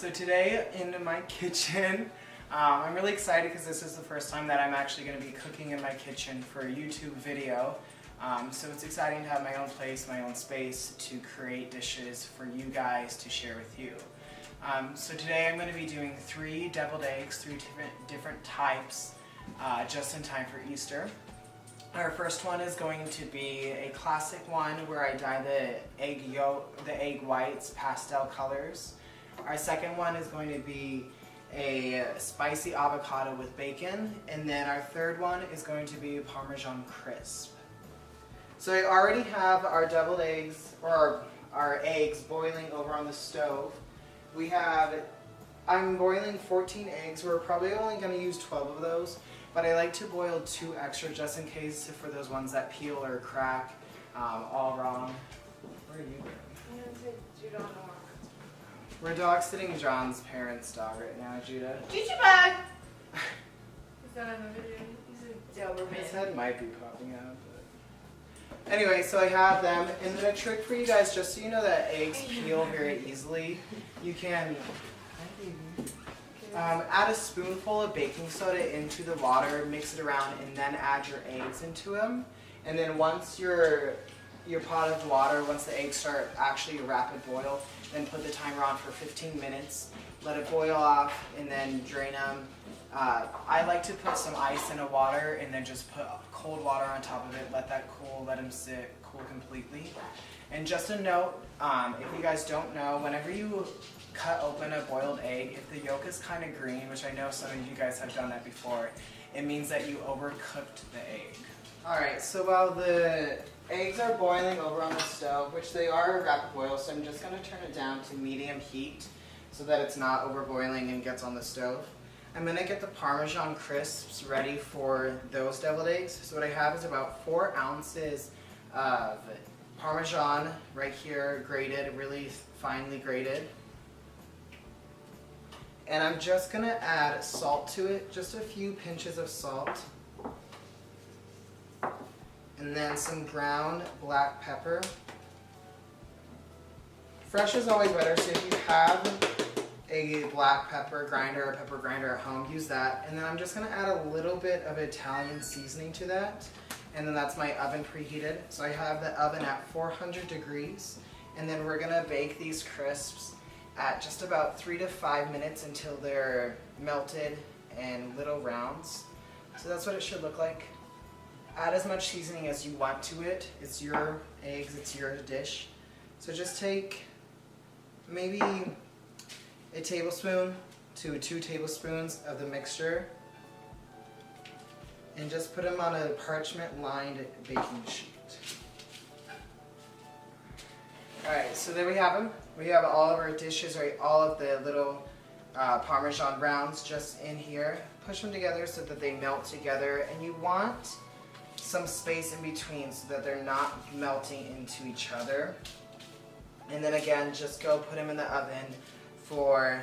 So today in my kitchen, I'm really excited because this is the first time that I'm actually going to be cooking in my kitchen for a YouTube video. So it's exciting to have my own place, my own space to create dishes for you guys to share with you. So today I'm going to be doing 3 deviled eggs, 3 different types, just in time for Easter. Our first one is going to be a classic one where I dye the egg yolk, the egg whites pastel colors. Our second one is going to be a spicy avocado with bacon, and then our third one is going to be Parmesan crisp. So I already have our deviled eggs, or our eggs, boiling over on the stove. I'm boiling 14 eggs. We're probably only going to use 12 of those, but I like to boil 2 extra just in case for those ones that peel or crack all wrong. Where are you going? I'm going to take Judah on a walk. We're dog sitting John's parents' dog right now, Judah. Get your bag! Is that on the video? He's a Doberman. His head might be popping out. But... Anyway, so I have them. And then a trick for you guys, just so you know that eggs peel very easily, you can add a spoonful of baking soda into the water, mix it around, and then add your eggs into them. And then once your pot of water, once the eggs start actually a rapid boil, then put the timer on for 15 minutes, let it boil off, and then drain them. I like to put some ice in a water and then just put cold water on top of it, let that cool, let them sit, cool completely. And just a note, if you guys don't know, whenever you cut open a boiled egg, if the yolk is kind of green, which I know some of you guys have done that before, it means that you overcooked the egg. Alright, so while the eggs are boiling over on the stove, which they are a rapid boil, so I'm just going to turn it down to medium heat so that it's not overboiling and gets on the stove. I'm going to get the Parmesan crisps ready for those deviled eggs. So what I have is about 4 ounces of Parmesan right here, grated, really finely grated. And I'm just going to add salt to it, just a few pinches of salt. And then some ground black pepper. Fresh is always better, so if you have a black pepper grinder or pepper grinder at home, use that. And then I'm just going to add a little bit of Italian seasoning to that. And then that's my oven preheated. So I have the oven at 400 degrees. And then we're going to bake these crisps at just about 3 to 5 minutes until they're melted and little rounds. So that's what it should look like. Add as much seasoning as you want to it. It's your eggs, it's your dish. So just take maybe a tablespoon to 2 tablespoons of the mixture and just put them on a parchment lined baking sheet. Alright, so there we have them. We have all of our dishes, right? All of the little Parmesan rounds just in here. Push them together so that they melt together, and you want some space in between so that they're not melting into each other. And then again, just go put them in the oven for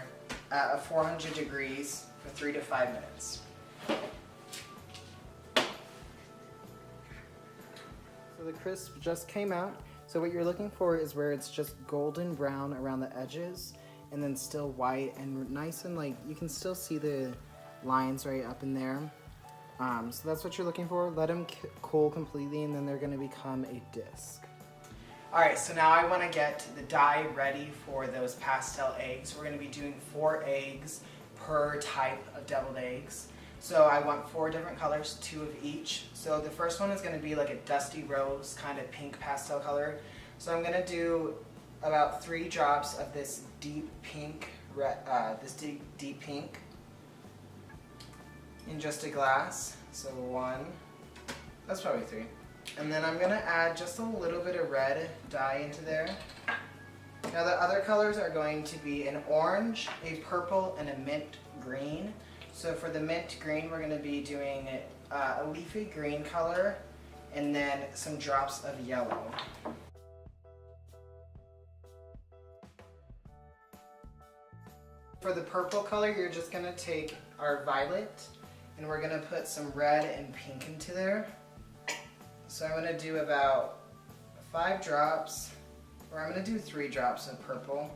400 degrees for 3 to 5 minutes. So the crisp just came out. So what you're looking for is where it's just golden brown around the edges and then still white and nice, and like you can still see the lines right up in there. So that's what you're looking for. Let them cool completely, and then they're going to become a disc. Alright, so now I want to get the dye ready for those pastel eggs. We're going to be doing 4 eggs per type of deviled eggs. So I want 4 different colors, 2 of each. So the first one is going to be like a dusty rose kind of pink pastel color. So I'm going to do about 3 drops of this deep pink, deep pink in just a glass. So 1, that's probably 3. And then I'm going to add just a little bit of red dye into there. Now the other colors are going to be an orange, a purple, and a mint green. So for the mint green, we're going to be doing a leafy green color and then some drops of yellow. For the purple color, you're just going to take our violet and we're going to put some red and pink into there. So I'm going to do about 5 drops, or I'm going to do 3 drops of purple.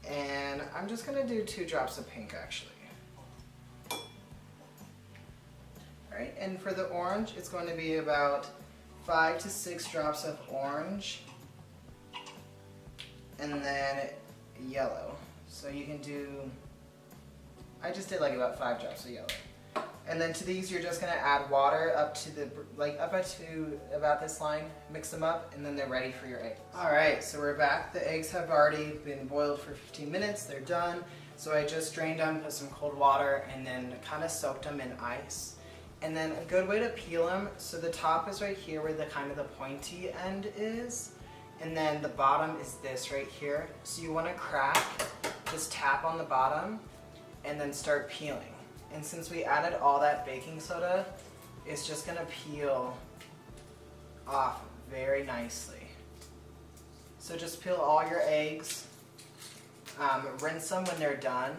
And I'm just gonna do 2 drops of pink actually. Alright, and for the orange, it's going to be about 5 to 6 drops of orange. And then yellow. So you can do, I just did like about 5 drops of yellow. And then to these, you're just gonna add water up to the, up to about this line, mix them up, and then they're ready for your eggs. All right, so we're back. The eggs have already been boiled for 15 minutes. They're done. So I just drained them, put some cold water, and then kind of soaked them in ice. And then a good way to peel them, so the top is right here where the kind of the pointy end is. And then the bottom is this right here. So you wanna crack, just tap on the bottom, and then start peeling. And since we added all that baking soda, it's just gonna peel off very nicely. So just peel all your eggs, rinse them when they're done,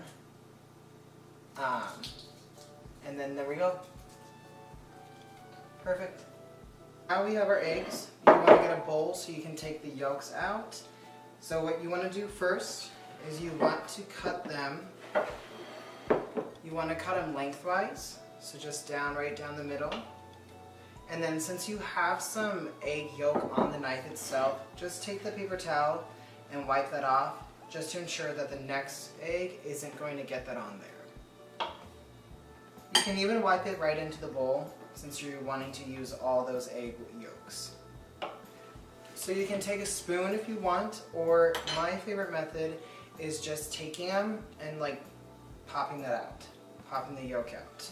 and then there we go. Perfect. Now we have our eggs. You wanna get a bowl so you can take the yolks out. So what you wanna do first is you want to cut them. You want to cut them lengthwise, so just right down the middle. And then since you have some egg yolk on the knife itself, just take the paper towel and wipe that off, just to ensure that the next egg isn't going to get that on there. You can even wipe it right into the bowl, since you're wanting to use all those egg yolks. So you can take a spoon if you want, or my favorite method is just taking them and like popping that out. Popping the yolk out.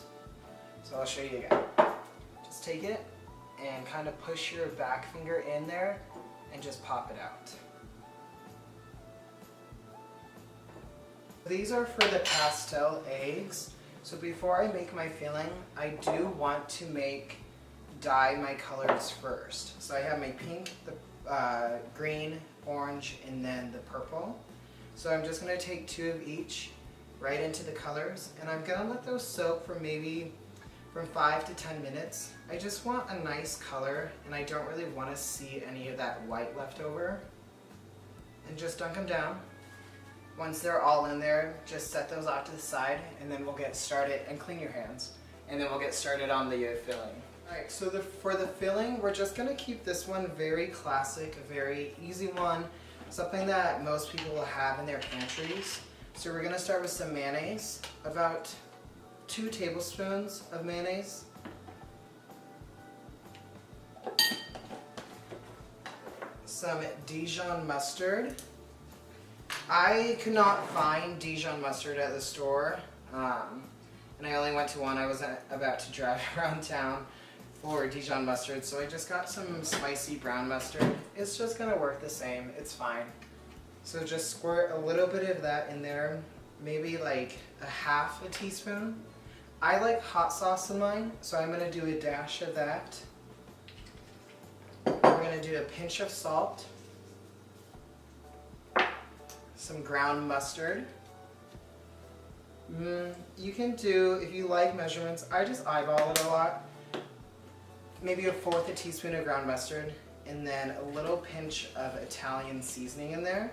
So I'll show you again. Just take it and kind of push your back finger in there and just pop it out. These are for the pastel eggs. So before I make my filling, I do want to dye my colors first. So I have my pink, the green, orange, and then the purple. So I'm just going to take 2 of each right into the colors, and I'm gonna let those soak for maybe from 5 to 10 minutes. I just want a nice color, and I don't really want to see any of that white left over. And just dunk them down. Once they're all in there, just set those off to the side, and then we'll get started, and clean your hands, and then we'll get started on the filling. Alright, so for the filling, we're just gonna keep this one very classic, a very easy one, something that most people will have in their pantries. So we're going to start with some mayonnaise, about 2 tablespoons of mayonnaise. Some Dijon mustard. I could not find Dijon mustard at the store, and I only went to one. I was about to drive around town for Dijon mustard, so I just got some spicy brown mustard. It's just going to work the same. It's fine. So just squirt a little bit of that in there, maybe like a half a teaspoon. I like hot sauce in mine, so I'm going to do a dash of that. We're going to do a pinch of salt, some ground mustard. You can do, if you like measurements, I just eyeball it a lot. Maybe 1/4 a teaspoon of ground mustard. And then a little pinch of Italian seasoning in there.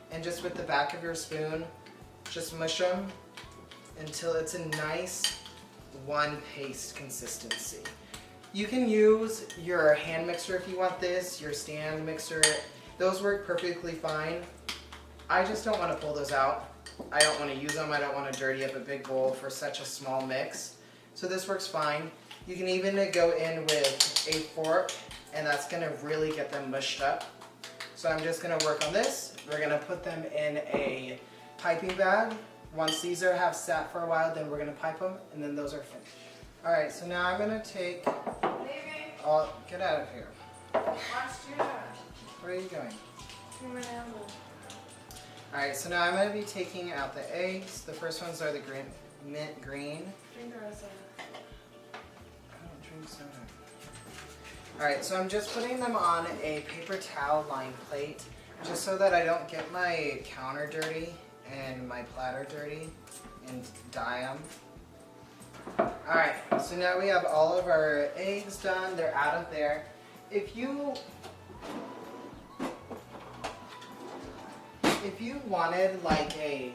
And just with the back of your spoon, just mush them until it's a nice one paste consistency. You can use your hand mixer if you want this, your stand mixer. Those work perfectly fine. I just don't want to pull those out. I don't want to use them. I don't want to dirty up a big bowl for such a small mix. So this works fine. You can even go in with a fork, and that's going to really get them mushed up. So I'm just going to work on this. We're going to put them in a piping bag. Once these have sat for a while, then we're going to pipe them, and then those are finished. Alright, so now I'm going to take... get out of here. Watch your dad. Where are you going? To my elbow. Alright, so now I'm going to be taking out the eggs. The first ones are the mint green. Drink the rest of it. I don't drink soda. Alright, so I'm just putting them on a paper towel lined plate, just so that I don't get my counter dirty and my platter dirty and dye them. Alright, so now we have all of our eggs done. They're out of there. If if you wanted like a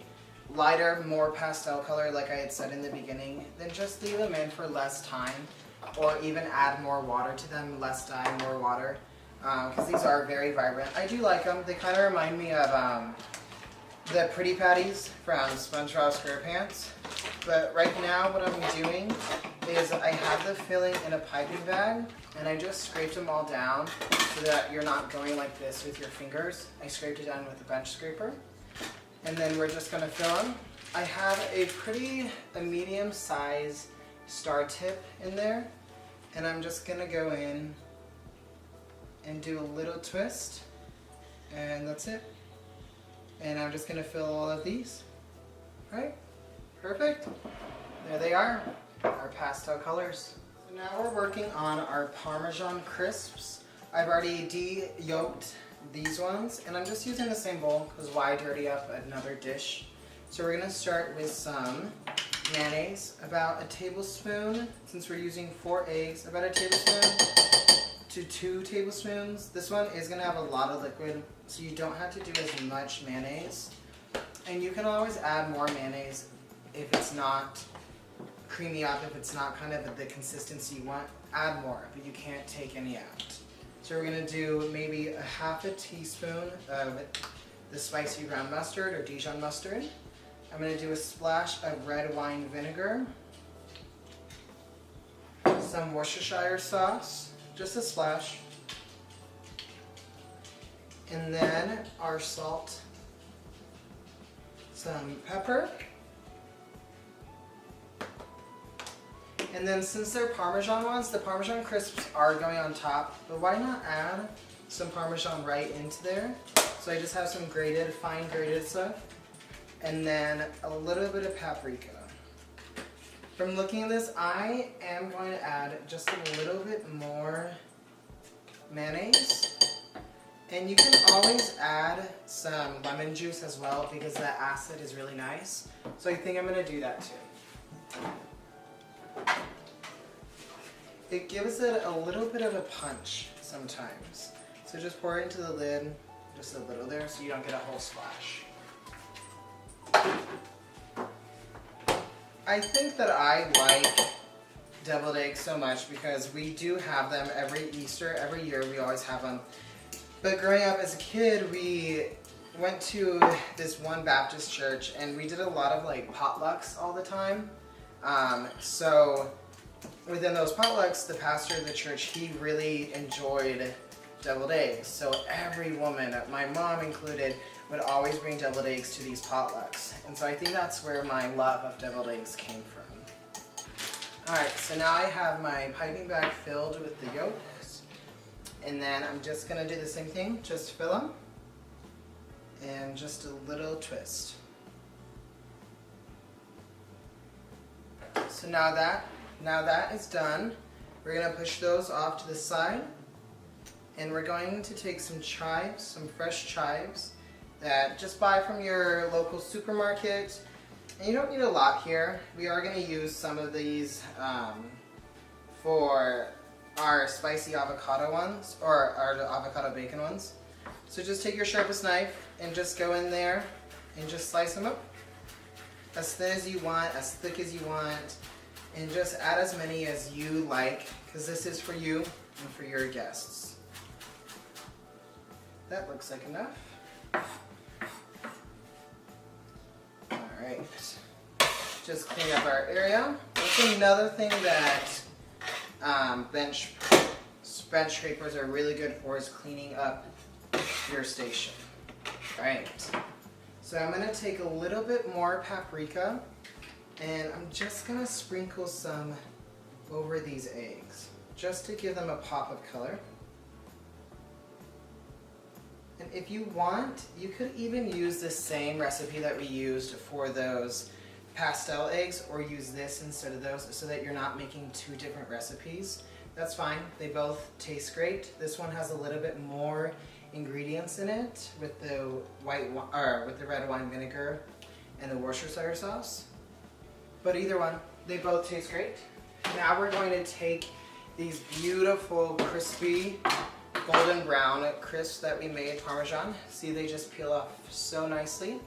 lighter, more pastel color like I had said in the beginning, then just leave them in for less time, or even add more water to them, less dye, more water, because these are very vibrant. I do like them. They kind of remind me of the Pretty Patties from SpongeBob SquarePants. But right now what I'm doing is I have the filling in a piping bag, and I just scraped them all down so that you're not going like this with your fingers. I scraped it down with a bench scraper. And then we're just going to fill them. I have a medium size star tip in there, and I'm just going to go in and do a little twist, and that's it. And I'm just going to fill all of these. Right? Perfect. There they are, our pastel colors. So now we're working on our Parmesan crisps. I've already de-yolked these ones, and I'm just using the same bowl because why dirty up another dish? So we're going to start with some mayonnaise, about a tablespoon, since we're using 4 eggs, about a tablespoon to 2 tablespoons. This one is going to have a lot of liquid, so you don't have to do as much mayonnaise. And you can always add more mayonnaise if it's not creamy up, if it's not kind of the consistency you want, add more, but you can't take any out. So we're going to do maybe a half a teaspoon of the spicy ground mustard or Dijon mustard. I'm going to do a splash of red wine vinegar, some Worcestershire sauce, just a splash, and then our salt, some pepper, and then since they're Parmesan ones, the Parmesan crisps are going on top, but why not add some Parmesan right into there? So I just have some grated, fine grated stuff, and then a little bit of paprika. From looking at this, I am going to add just a little bit more mayonnaise. And you can always add some lemon juice as well because that acid is really nice. So I think I'm going to do that too. It gives it a little bit of a punch sometimes. So just pour it into the lid, just a little there so you don't get a whole splash. I think that I like deviled eggs so much because we do have them every Easter, every year we always have them. But growing up as a kid, we went to this one Baptist church and we did a lot of like potlucks all the time. So within those potlucks, the pastor of the church, he really enjoyed deviled eggs. So every woman, my mom included, would always bring deviled eggs to these potlucks. And so I think that's where my love of deviled eggs came from. Alright, so now I have my piping bag filled with the yolks. And then I'm just going to do the same thing, just fill them. And just a little twist. So now that is done, we're going to push those off to the side. And we're going to take some chives, some fresh chives that just buy from your local supermarket. And you don't need a lot here. We are going to use some of these for our spicy avocado ones, or our avocado bacon ones. So just take your sharpest knife and just go in there and just slice them up. As thin as you want, as thick as you want, and just add as many as you like, because this is for you and for your guests. That looks like enough. Alright, just clean up our area. That's another thing that bench scrapers are really good for, is cleaning up your station. Alright, so I'm going to take a little bit more paprika and I'm just going to sprinkle some over these eggs just to give them a pop of color. And if you want, you could even use the same recipe that we used for those pastel eggs, or use this instead of those, so that you're not making 2 different recipes. That's fine. They both taste great. This one has a little bit more ingredients in it with the red wine vinegar and the Worcestershire sauce. But either one, they both taste great. Now we're going to take these beautiful crispy golden brown crisps that we made, Parmesan. See, they just peel off so nicely.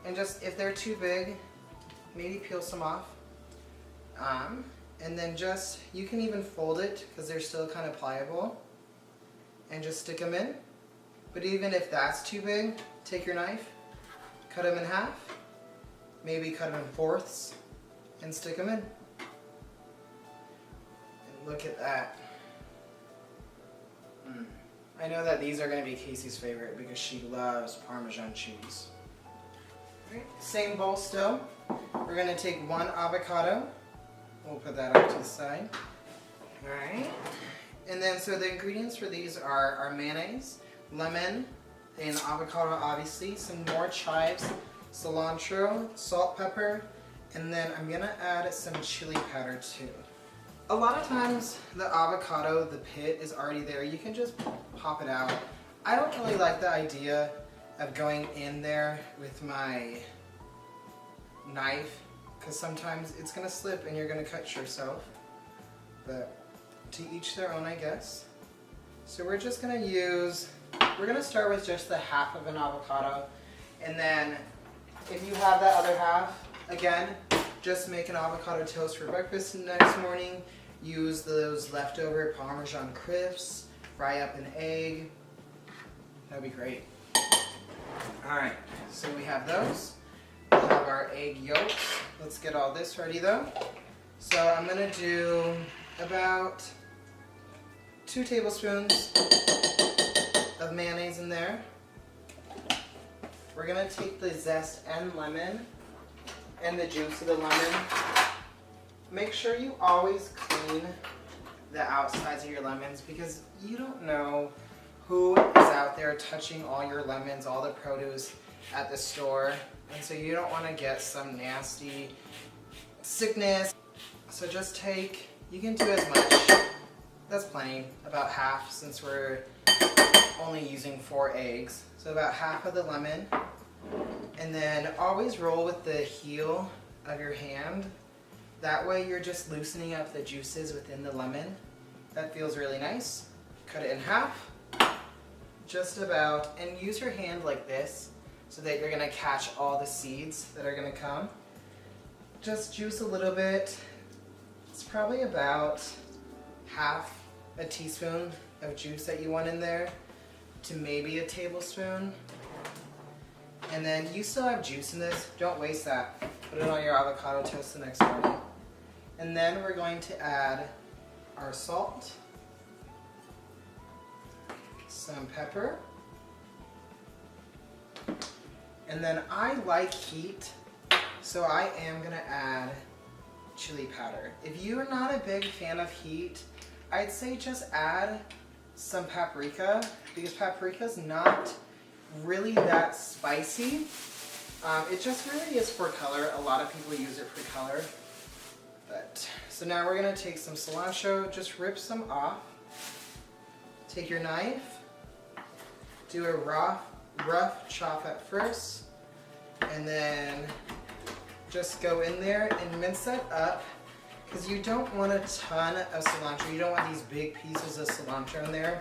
And just, if they're too big, maybe peel some off. And then just, you can even fold it because they're still kind of pliable. And just stick them in. But even if that's too big, take your knife, cut them in half, maybe cut them in fourths, and stick them in. And look at that. I know that these are going to be Casey's favorite because she loves Parmesan cheese. Right. Same bowl still. We're going to take 1 avocado. We'll put that off to the side. Alright. And then, so the ingredients for these are our mayonnaise, lemon, and avocado obviously, some more chives, cilantro, salt, pepper, and then I'm going to add some chili powder too. A lot of times the avocado, the pit is already there. You can just pop it out. I don't really like the idea of going in there with my knife because sometimes it's going to slip and you're going to cut yourself. But to each their own, I guess. So we're just going to use, we're going to start with just the half of an avocado, and then if you have that other half, again, just make an avocado toast for breakfast next morning. Use those leftover Parmesan crisps, fry up an egg. That'd be great. Alright, so we have those. We have our egg yolks. Let's get all this ready though. So I'm going to do about 2 tablespoons of mayonnaise in there. We're going to take the zest and lemon and the juice of the lemon. Make sure you always clean the outsides of your lemons because you don't know who is out there touching all your lemons, all the produce at the store. And so you don't want to get some nasty sickness. So just take, you can do as much, that's plenty, about half since we're only using 4 eggs. So about half of the lemon. And then always roll with the heel of your hand. That way you're just loosening up the juices within the lemon. That feels really nice. Cut it in half, just about, and use your hand like this so that you're gonna catch all the seeds that are gonna come. Just juice a little bit. It's probably about half a teaspoon of juice that you want in there to maybe a tablespoon. And then you still have juice in this, don't waste that. Put it on your avocado toast the next morning. And then we're going to add our salt, some pepper, and then I like heat, so I am going to add chili powder. If you're not a big fan of heat, I'd say just add some paprika, because paprika is not really that spicy. It just really is for color. A lot of people use it for color. But so now we're going to take some cilantro, just rip some off. Take your knife, do a rough chop at first, and then just go in there and mince that up because you don't want a ton of cilantro. You don't want these big pieces of cilantro in there.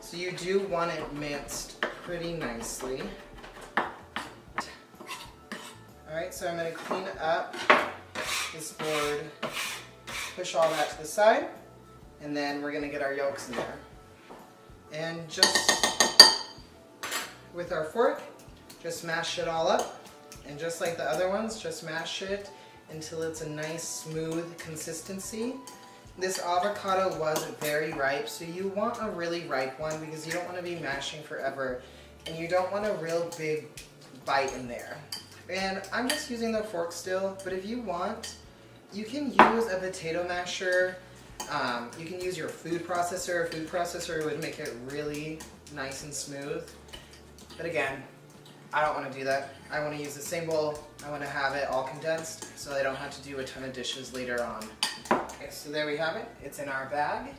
So you do want it minced pretty nicely. Alright, so I'm going to clean up this board, push all that to the side, and then we're going to get our yolks in there. And just with our fork, just mash it all up, and just like the other ones, just mash it until it's a nice smooth consistency. This avocado was very ripe, so you want a really ripe one because you don't want to be mashing forever, and you don't want a real big bite in there. And I'm just using the fork still, but if you want, you can use a potato masher. You can use your food processor. A food processor would make it really nice and smooth. But again, I don't want to do that. I want to use the same bowl. I want to have it all condensed so I don't have to do a ton of dishes later on. Okay, so there we have it. It's in our bag.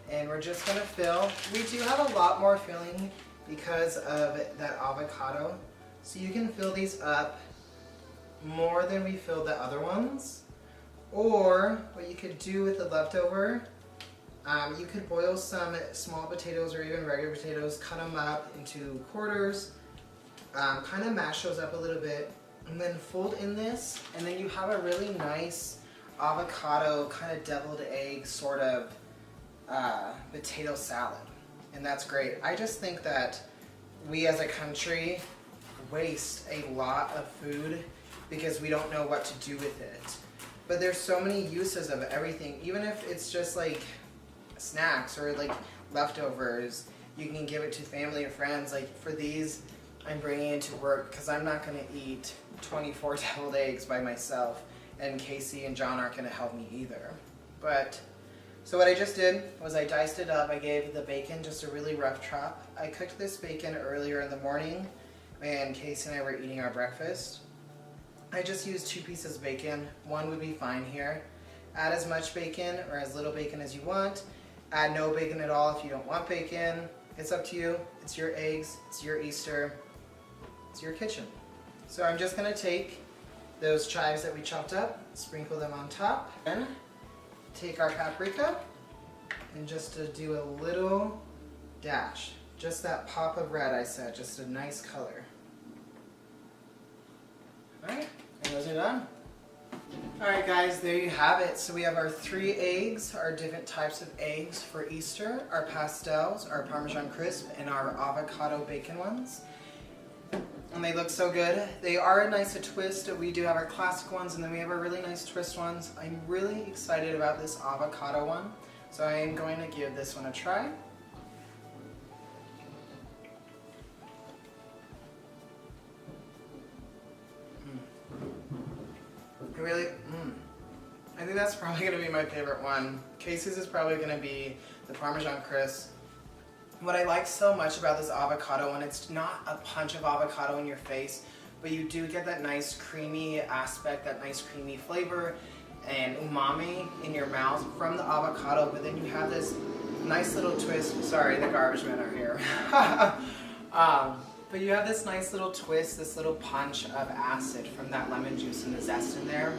And we're just going to fill. We do have a lot more filling because of that avocado. So you can fill these up more than we filled the other ones. Or what you could do with the leftover, You could boil some small potatoes or even regular potatoes, cut them up into quarters, kind of mash those up a little bit, and then fold in this, and then you have a really nice avocado kind of deviled egg sort of potato salad. And that's great. I just think that we as a country waste a lot of food because we don't know what to do with it. But there's so many uses of everything, even if it's just like snacks or like leftovers. You can give it to family or friends. Like for these, I'm bringing it to work because I'm not going to eat 24 deviled eggs by myself, and Casey and John aren't going to help me either. But so what I just did was I diced it up. I gave the bacon just a really rough chop. I cooked this bacon earlier in the morning when Casey and I were eating our breakfast. I just used 2 pieces of bacon. 1 would be fine here. Add as much bacon or as little bacon as you want. Add no bacon at all if you don't want bacon. It's up to you. It's your eggs. It's your Easter. It's your kitchen. So I'm just going to take those chives that we chopped up, sprinkle them on top, and take our paprika and just to do a little dash. Just that pop of red I said, just a nice color. Alright, and those are done. Alright guys, there you have it. So we have our 3 eggs, our different types of eggs for Easter, our pastels, our Parmesan crisp, and our avocado bacon ones. And they look so good. They are a nice twist. We do have our classic ones, and then we have our really nice twist ones. I'm really excited about this avocado one, so I am going to give this one a try. I think that's probably going to be my favorite one. Casey's is probably going to be the Parmesan crisp. What I like so much about this avocado one, it's not a punch of avocado in your face, but you do get that nice creamy aspect, that nice creamy flavor and umami in your mouth from the avocado, but then you have this nice little twist. Sorry, the garbage men are here. But you have this nice little twist, this little punch of acid from that lemon juice and the zest in there.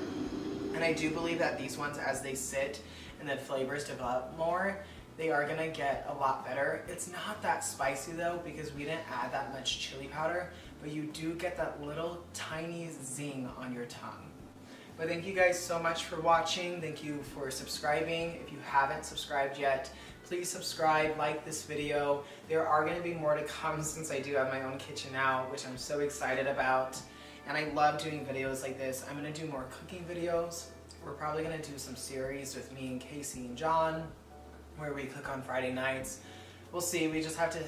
And I do believe that these ones, as they sit and the flavors develop more, they are gonna get a lot better. It's not that spicy though, because we didn't add that much chili powder, but you do get that little tiny zing on your tongue. But thank you guys so much for watching. Thank you for subscribing. If you haven't subscribed yet, please subscribe, like this video. There are gonna be more to come since I do have my own kitchen now, which I'm so excited about. And I love doing videos like this. I'm gonna do more cooking videos. We're probably gonna do some series with me and Casey and John, where we cook on Friday nights. We'll see, we just have to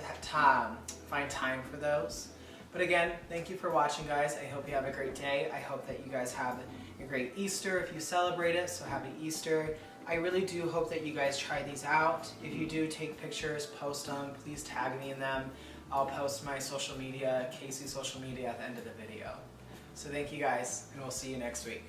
find time for those. But again, thank you for watching guys. I hope you have a great day. I hope that you guys have a great Easter if you celebrate it, so happy Easter. I really do hope that you guys try these out. If you do take pictures, post them, please tag me in them. I'll post my social media, Casey's social media at the end of the video. So thank you guys, and we'll see you next week.